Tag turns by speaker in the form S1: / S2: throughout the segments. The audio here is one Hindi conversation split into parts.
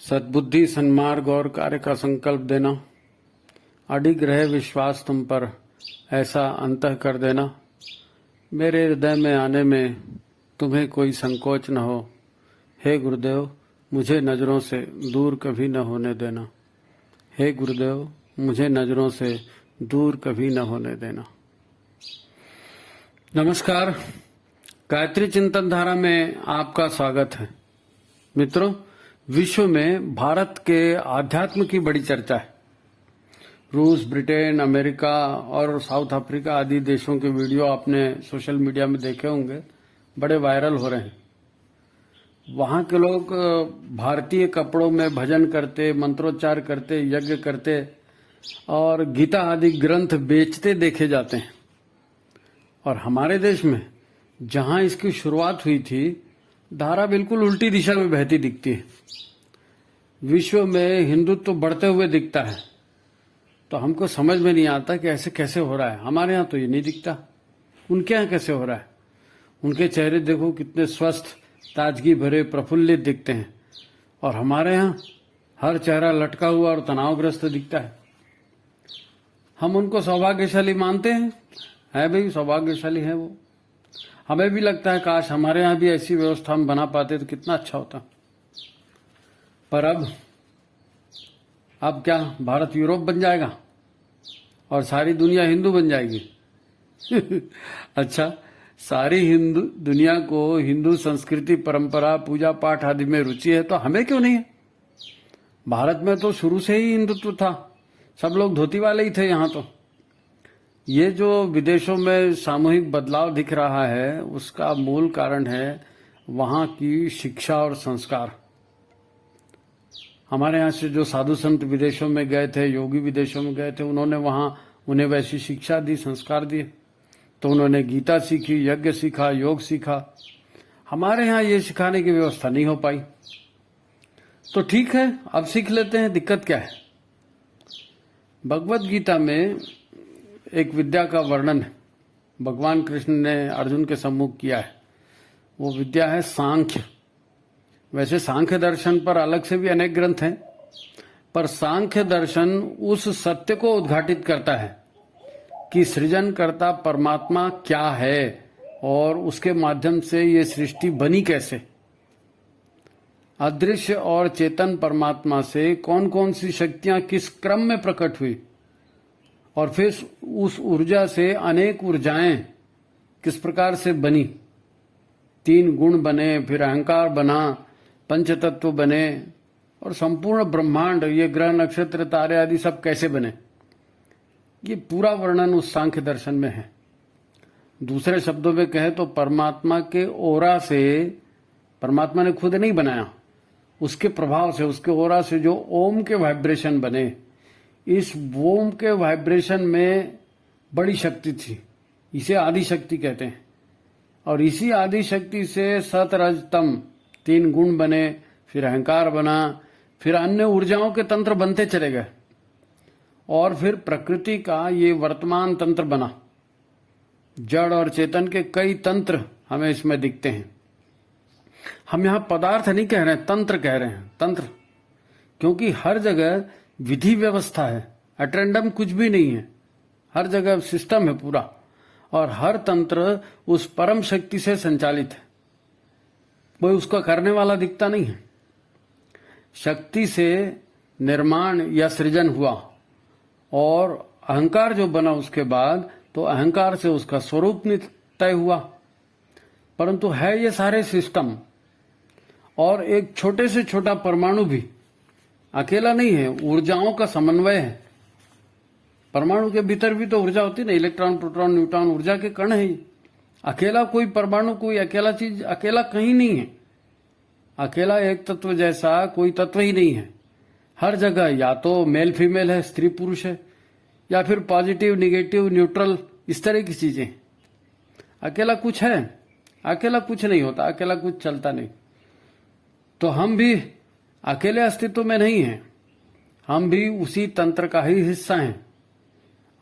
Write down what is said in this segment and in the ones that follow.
S1: सद्बुद्धि, सन्मार्ग और कार्य का संकल्प देना, अडिग रहे विश्वास तुम पर, ऐसा अंतः कर देना। मेरे हृदय में आने में तुम्हें कोई संकोच न हो। हे गुरुदेव, मुझे नजरों से दूर कभी न होने देना। हे गुरुदेव, मुझे नजरों से दूर कभी न होने देना। नमस्कार, गायत्री चिंतन धारा में आपका स्वागत है। मित्रों, विश्व में भारत के आध्यात्म की बड़ी चर्चा है। रूस, ब्रिटेन, अमेरिका और साउथ अफ्रीका आदि देशों के वीडियो आपने सोशल मीडिया में देखे होंगे, बड़े वायरल हो रहे हैं। वहां के लोग भारतीय कपड़ों में भजन करते, मंत्रोच्चार करते, यज्ञ करते और गीता आदि ग्रंथ बेचते देखे जाते हैं। और हमारे देश में जहां इसकी शुरुआत हुई थी, धारा बिल्कुल उल्टी दिशा में बहती दिखती है। विश्व में हिंदुत्व तो बढ़ते हुए दिखता है, तो हमको समझ में नहीं आता कि ऐसे कैसे हो रहा है। हमारे यहाँ तो ये नहीं दिखता, उनके यहाँ कैसे हो रहा है। उनके चेहरे देखो कितने स्वस्थ, ताजगी भरे, प्रफुल्लित दिखते हैं, और हमारे यहाँ हर चेहरा लटका हुआ और तनावग्रस्त दिखता है। हम उनको सौभाग्यशाली मानते हैं, है भाई, सौभाग्यशाली है वो। हमें भी लगता है काश हमारे यहाँ भी ऐसी व्यवस्था हम बना पाते तो कितना अच्छा होता। पर अब क्या भारत यूरोप बन जाएगा और सारी दुनिया हिंदू बन जाएगी? अच्छा, सारी हिंदू दुनिया को हिंदू संस्कृति, परंपरा, पूजा पाठ आदि में रुचि है, तो हमें क्यों नहीं है? भारत में तो शुरू से ही हिंदुत्व था, सब लोग धोती वाले ही थे यहाँ तो। ये जो विदेशों में सामूहिक बदलाव दिख रहा है, उसका मूल कारण है वहां की शिक्षा और संस्कार। हमारे यहाँ से जो साधु संत विदेशों में गए थे, योगी विदेशों में गए थे, उन्होंने वहां उन्हें वैसी शिक्षा दी, संस्कार दिए, तो उन्होंने गीता सीखी, यज्ञ सीखा, योग सीखा। हमारे यहाँ ये सिखाने की व्यवस्था नहीं हो पाई। तो ठीक है, अब सीख लेते हैं, दिक्कत क्या है। भगवत गीता में एक विद्या का वर्णन भगवान कृष्ण ने अर्जुन के सम्मुख किया है। वो विद्या है सांख्य। वैसे सांख्य दर्शन पर अलग से भी अनेक ग्रंथ हैं, पर सांख्य दर्शन उस सत्य को उद्घाटित करता है कि सृजनकर्ता परमात्मा क्या है और उसके माध्यम से ये सृष्टि बनी कैसे। अदृश्य और चेतन परमात्मा से कौन कौन सी शक्तियां किस क्रम में प्रकट हुई, और फिर उस ऊर्जा से अनेक ऊर्जाएं किस प्रकार से बनी। 3 गुण बने, फिर अहंकार बना, पंचतत्व बने, और संपूर्ण ब्रह्मांड, ये ग्रह, नक्षत्र, तारे आदि सब कैसे बने, ये पूरा वर्णन उस सांख्य दर्शन में है। दूसरे शब्दों में कहे तो परमात्मा के ओरा से, परमात्मा ने खुद नहीं बनाया, उसके प्रभाव से, उसके ओरा से जो ओम के वाइब्रेशन बने, इस ओम के वाइब्रेशन में बड़ी शक्ति थी, इसे आदि शक्ति कहते हैं। और इसी आदि शक्ति से सत, रज, तम 3 गुण बने, फिर अहंकार बना, फिर अन्य ऊर्जाओं के तंत्र बनते चले गए, और फिर प्रकृति का ये वर्तमान तंत्र बना। जड़ और चेतन के कई तंत्र हमें इसमें दिखते हैं। हम यहां पदार्थ नहीं कह रहे हैं, तंत्र कह रहे हैं, तंत्र, क्योंकि हर जगह विधि व्यवस्था है, अटेंडम कुछ भी नहीं है, हर जगह सिस्टम है पूरा, और हर तंत्र उस परम शक्ति से संचालित है। कोई उसका करने वाला दिखता नहीं है। शक्ति से निर्माण या सृजन हुआ, और अहंकार जो बना उसके बाद, तो अहंकार से उसका स्वरूप तय हुआ। परंतु है ये सारे सिस्टम, और एक छोटे से छोटा परमाणु भी अकेला नहीं है, ऊर्जाओं का समन्वय है। परमाणु के भीतर भी तो ऊर्जा होती है ना, इलेक्ट्रॉन, प्रोटॉन, न्यूट्रॉन, ऊर्जा के कण है। अकेला कोई परमाणु, कोई अकेला चीज, अकेला कहीं नहीं है। अकेला एक तत्व जैसा कोई तत्व ही नहीं है। हर जगह या तो मेल फीमेल है, स्त्री पुरुष है, या फिर पॉजिटिव, निगेटिव, न्यूट्रल, इस तरह की चीजें। अकेला कुछ है, अकेला कुछ नहीं होता, अकेला कुछ चलता नहीं। तो हम भी अकेले अस्तित्व में नहीं हैं, हम भी उसी तंत्र का ही हिस्सा हैं।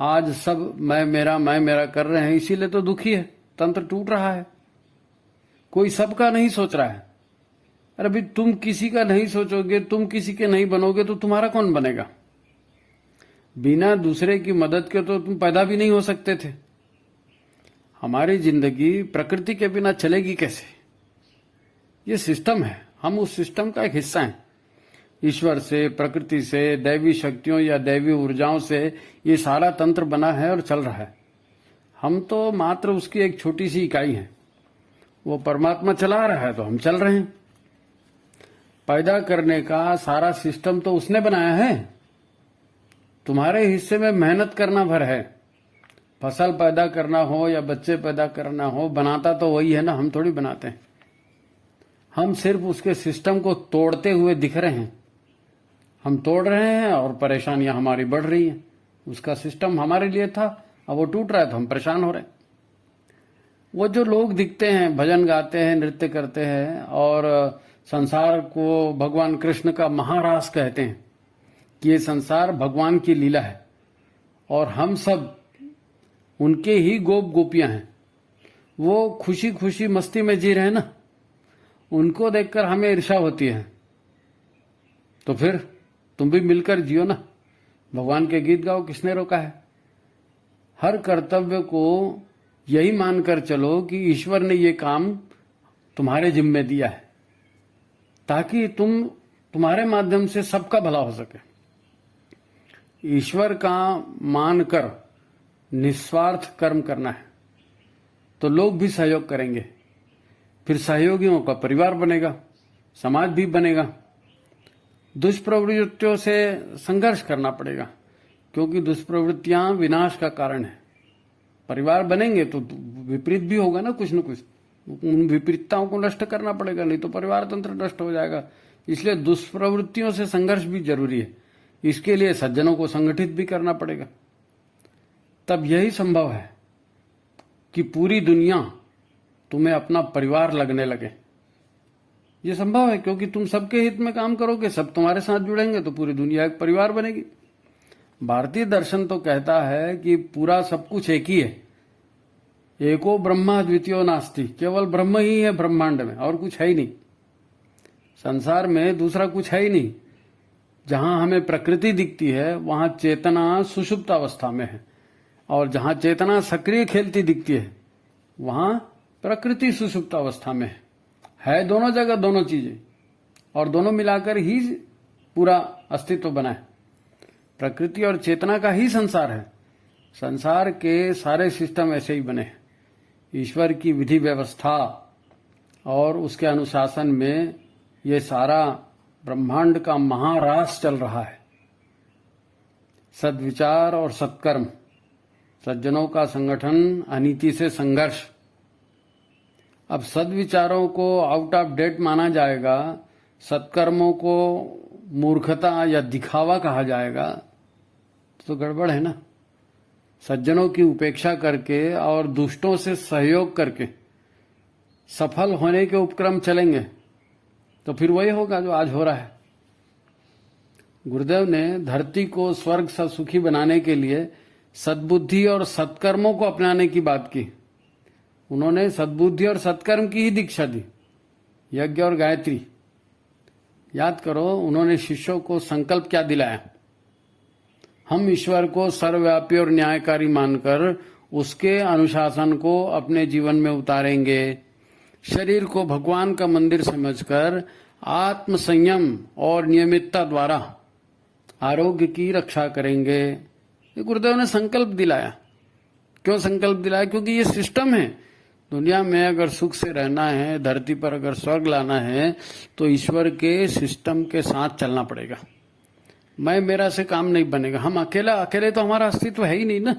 S1: आज सब मैं मेरा कर रहे हैं, इसीलिए तो दुखी है, तंत्र टूट रहा है। कोई सबका नहीं सोच रहा है, अरे भाई, तुम किसी का नहीं सोचोगे, तुम किसी के नहीं बनोगे तो तुम्हारा कौन बनेगा? बिना दूसरे की मदद के तो तुम पैदा भी नहीं हो सकते थे। हमारी जिंदगी प्रकृति के बिना चलेगी कैसे? ये सिस्टम है, हम उस सिस्टम का एक हिस्सा हैं। ईश्वर से, प्रकृति से, दैवी शक्तियों या दैवी ऊर्जाओं से ये सारा तंत्र बना है और चल रहा है। हम तो मात्र उसकी एक छोटी सी इकाई हैं। वो परमात्मा चला रहा है तो हम चल रहे हैं। पैदा करने का सारा सिस्टम तो उसने बनाया है। तुम्हारे हिस्से में मेहनत करना भर है। फसल पैदा करना हो या बच्चे पैदा करना हो, बनाता तो वही है ना, हम थोड़ी बनाते हैं। हम सिर्फ उसके सिस्टम को तोड़ते हुए दिख रहे हैं। हम तोड़ रहे हैं और परेशानियां हमारी बढ़ रही हैं। उसका सिस्टम हमारे लिए था, अब वो टूट रहा है तो हम परेशान हो रहे हैं। वो जो लोग दिखते हैं, भजन गाते हैं, नृत्य करते हैं और संसार को भगवान कृष्ण का महारास कहते हैं कि ये संसार भगवान की लीला है और हम सब उनके ही गोप गोपियां हैं। वो खुशी खुशी मस्ती में जी रहे हैं ना, उनको देखकर हमें ईर्ष्या होती है। तो फिर तुम भी मिलकर जियो ना, भगवान के गीत गाओ, किसने रोका है? हर कर्तव्य को यही मानकर चलो कि ईश्वर ने ये काम तुम्हारे जिम्मे दिया है ताकि तुम्हारे माध्यम से सबका भला हो सके। ईश्वर का मानकर निस्वार्थ कर्म करना है तो लोग भी सहयोग करेंगे, फिर सहयोगियों का परिवार बनेगा, समाज भी बनेगा। दुष्प्रवृत्तियों से संघर्ष करना पड़ेगा क्योंकि दुष्प्रवृत्तियां विनाश का कारण है। परिवार बनेंगे तो विपरीत भी होगा ना, कुछ न कुछ। उन विपरीतताओं को नष्ट करना पड़ेगा, नहीं तो परिवार तंत्र नष्ट हो जाएगा। इसलिए दुष्प्रवृत्तियों से संघर्ष भी जरूरी है। इसके लिए सज्जनों को संगठित भी करना पड़ेगा। तब यही संभव है कि पूरी दुनिया तुम्हें अपना परिवार लगने लगे। ये संभव है क्योंकि तुम सबके हित में काम करोगे, सब तुम्हारे साथ जुड़ेंगे तो पूरी दुनिया एक परिवार बनेगी। भारतीय दर्शन तो कहता है कि पूरा सब कुछ एक ही है। एको ब्रह्मा द्वितीयो नास्ति, केवल ब्रह्म ही है ब्रह्मांड में, और कुछ है ही नहीं। संसार में दूसरा कुछ है ही नहीं। जहां हमें प्रकृति दिखती है वहां चेतना सुषुप्त अवस्था में है, और जहां चेतना सक्रिय खेलती दिखती है वहां प्रकृति सुषुप्त अवस्था में है। दोनों जगह दोनों चीजें, और दोनों मिलाकर ही पूरा अस्तित्व बना है। प्रकृति और चेतना का ही संसार है। संसार के सारे सिस्टम ऐसे ही बने हैं। ईश्वर की विधि व्यवस्था और उसके अनुशासन में ये सारा ब्रह्मांड का महारास चल रहा है। सद्विचार और सत्कर्म, सज्जनों का संगठन, अनीति से संघर्ष। अब सद्विचारों को आउट ऑफ डेट माना जाएगा, सत्कर्मों को मूर्खता या दिखावा कहा जाएगा, तो गड़बड़ है ना। सज्जनों की उपेक्षा करके और दुष्टों से सहयोग करके सफल होने के उपक्रम चलेंगे तो फिर वही होगा जो आज हो रहा है। गुरुदेव ने धरती को स्वर्ग सा सुखी बनाने के लिए सद्बुद्धि और सत्कर्मों को अपनाने की बात की। उन्होंने सद्बुद्धि और सत्कर्म की ही दीक्षा दी, यज्ञ और गायत्री। याद करो, उन्होंने शिष्यों को संकल्प क्या दिलाया? हम ईश्वर को सर्वव्यापी और न्यायकारी मानकर उसके अनुशासन को अपने जीवन में उतारेंगे। शरीर को भगवान का मंदिर समझकर आत्म संयम और नियमितता द्वारा आरोग्य की रक्षा करेंगे। ये गुरुदेव ने संकल्प दिलाया। क्यों संकल्प दिलाया? क्योंकि ये सिस्टम है। दुनिया में अगर सुख से रहना है, धरती पर अगर स्वर्ग लाना है, तो ईश्वर के सिस्टम के साथ चलना पड़ेगा। मैं मेरा से काम नहीं बनेगा। हम अकेले तो हमारा अस्तित्व है ही नहीं ना।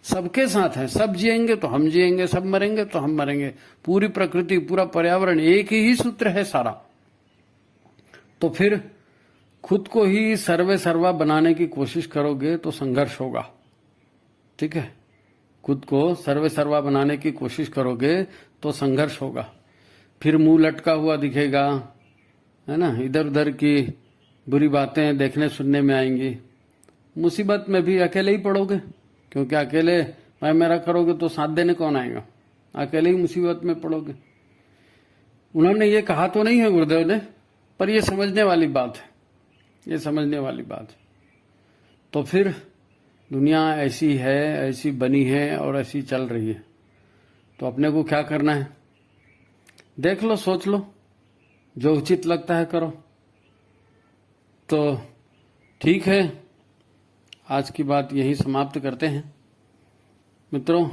S1: सबके साथ है। सब जिएंगे तो हम जिएंगे, सब मरेंगे तो हम मरेंगे। पूरी प्रकृति, पूरा पर्यावरण एक ही सूत्र है सारा। तो फिर खुद को ही सर्वे सर्वा बनाने की कोशिश करोगे तो संघर्ष होगा। ठीक है, खुद को सर्वे सर्वा बनाने की कोशिश करोगे तो संघर्ष होगा। फिर मुंह लटका हुआ दिखेगा, है ना। इधर उधर की बुरी बातें देखने सुनने में आएंगी। मुसीबत में भी अकेले ही पड़ोगे, क्योंकि अकेले मैं मेरा करोगे तो साथ देने कौन आएगा। अकेले ही मुसीबत में पड़ोगे। उन्होंने ये कहा तो नहीं है गुरुदेव ने पर ये समझने वाली बात है, ये समझने वाली बात है। तो फिर दुनिया ऐसी है, ऐसी बनी है और ऐसी चल रही है, तो अपने को क्या करना है? देख लो, सोच लो, जो उचित लगता है करो। तो ठीक है, आज की बात यही समाप्त करते हैं। मित्रों,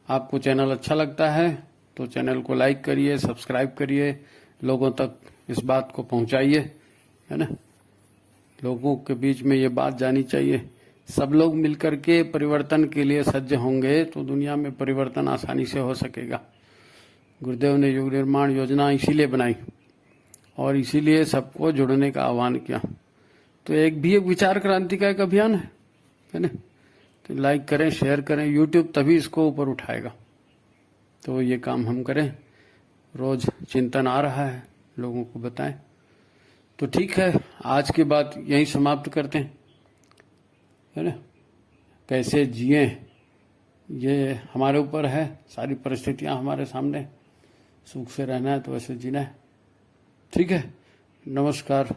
S1: आपको चैनल अच्छा लगता है तो चैनल को लाइक करिए, सब्सक्राइब करिए, लोगों तक इस बात को पहुंचाइए, है ना। लोगों के बीच में ये बात जानी चाहिए। सब लोग मिलकर के परिवर्तन के लिए सज्ज होंगे तो दुनिया में परिवर्तन आसानी से हो सकेगा। गुरुदेव ने युग निर्माण योजना इसीलिए बनाई और इसीलिए सबको जुड़ने का आह्वान किया। तो एक विचार क्रांति का एक अभियान है ना। तो लाइक करें, शेयर करें, यूट्यूब तभी इसको ऊपर उठाएगा। तो ये काम हम करें, रोज चिंतन आ रहा है, लोगों को बताएं। तो ठीक है, आज की बात यहीं समाप्त करते हैं, है ना। कैसे जिए ये हमारे ऊपर है, सारी परिस्थितियां हमारे सामने, सुख से रहना है तो वैसे जीना है। ठीक है, नमस्कार।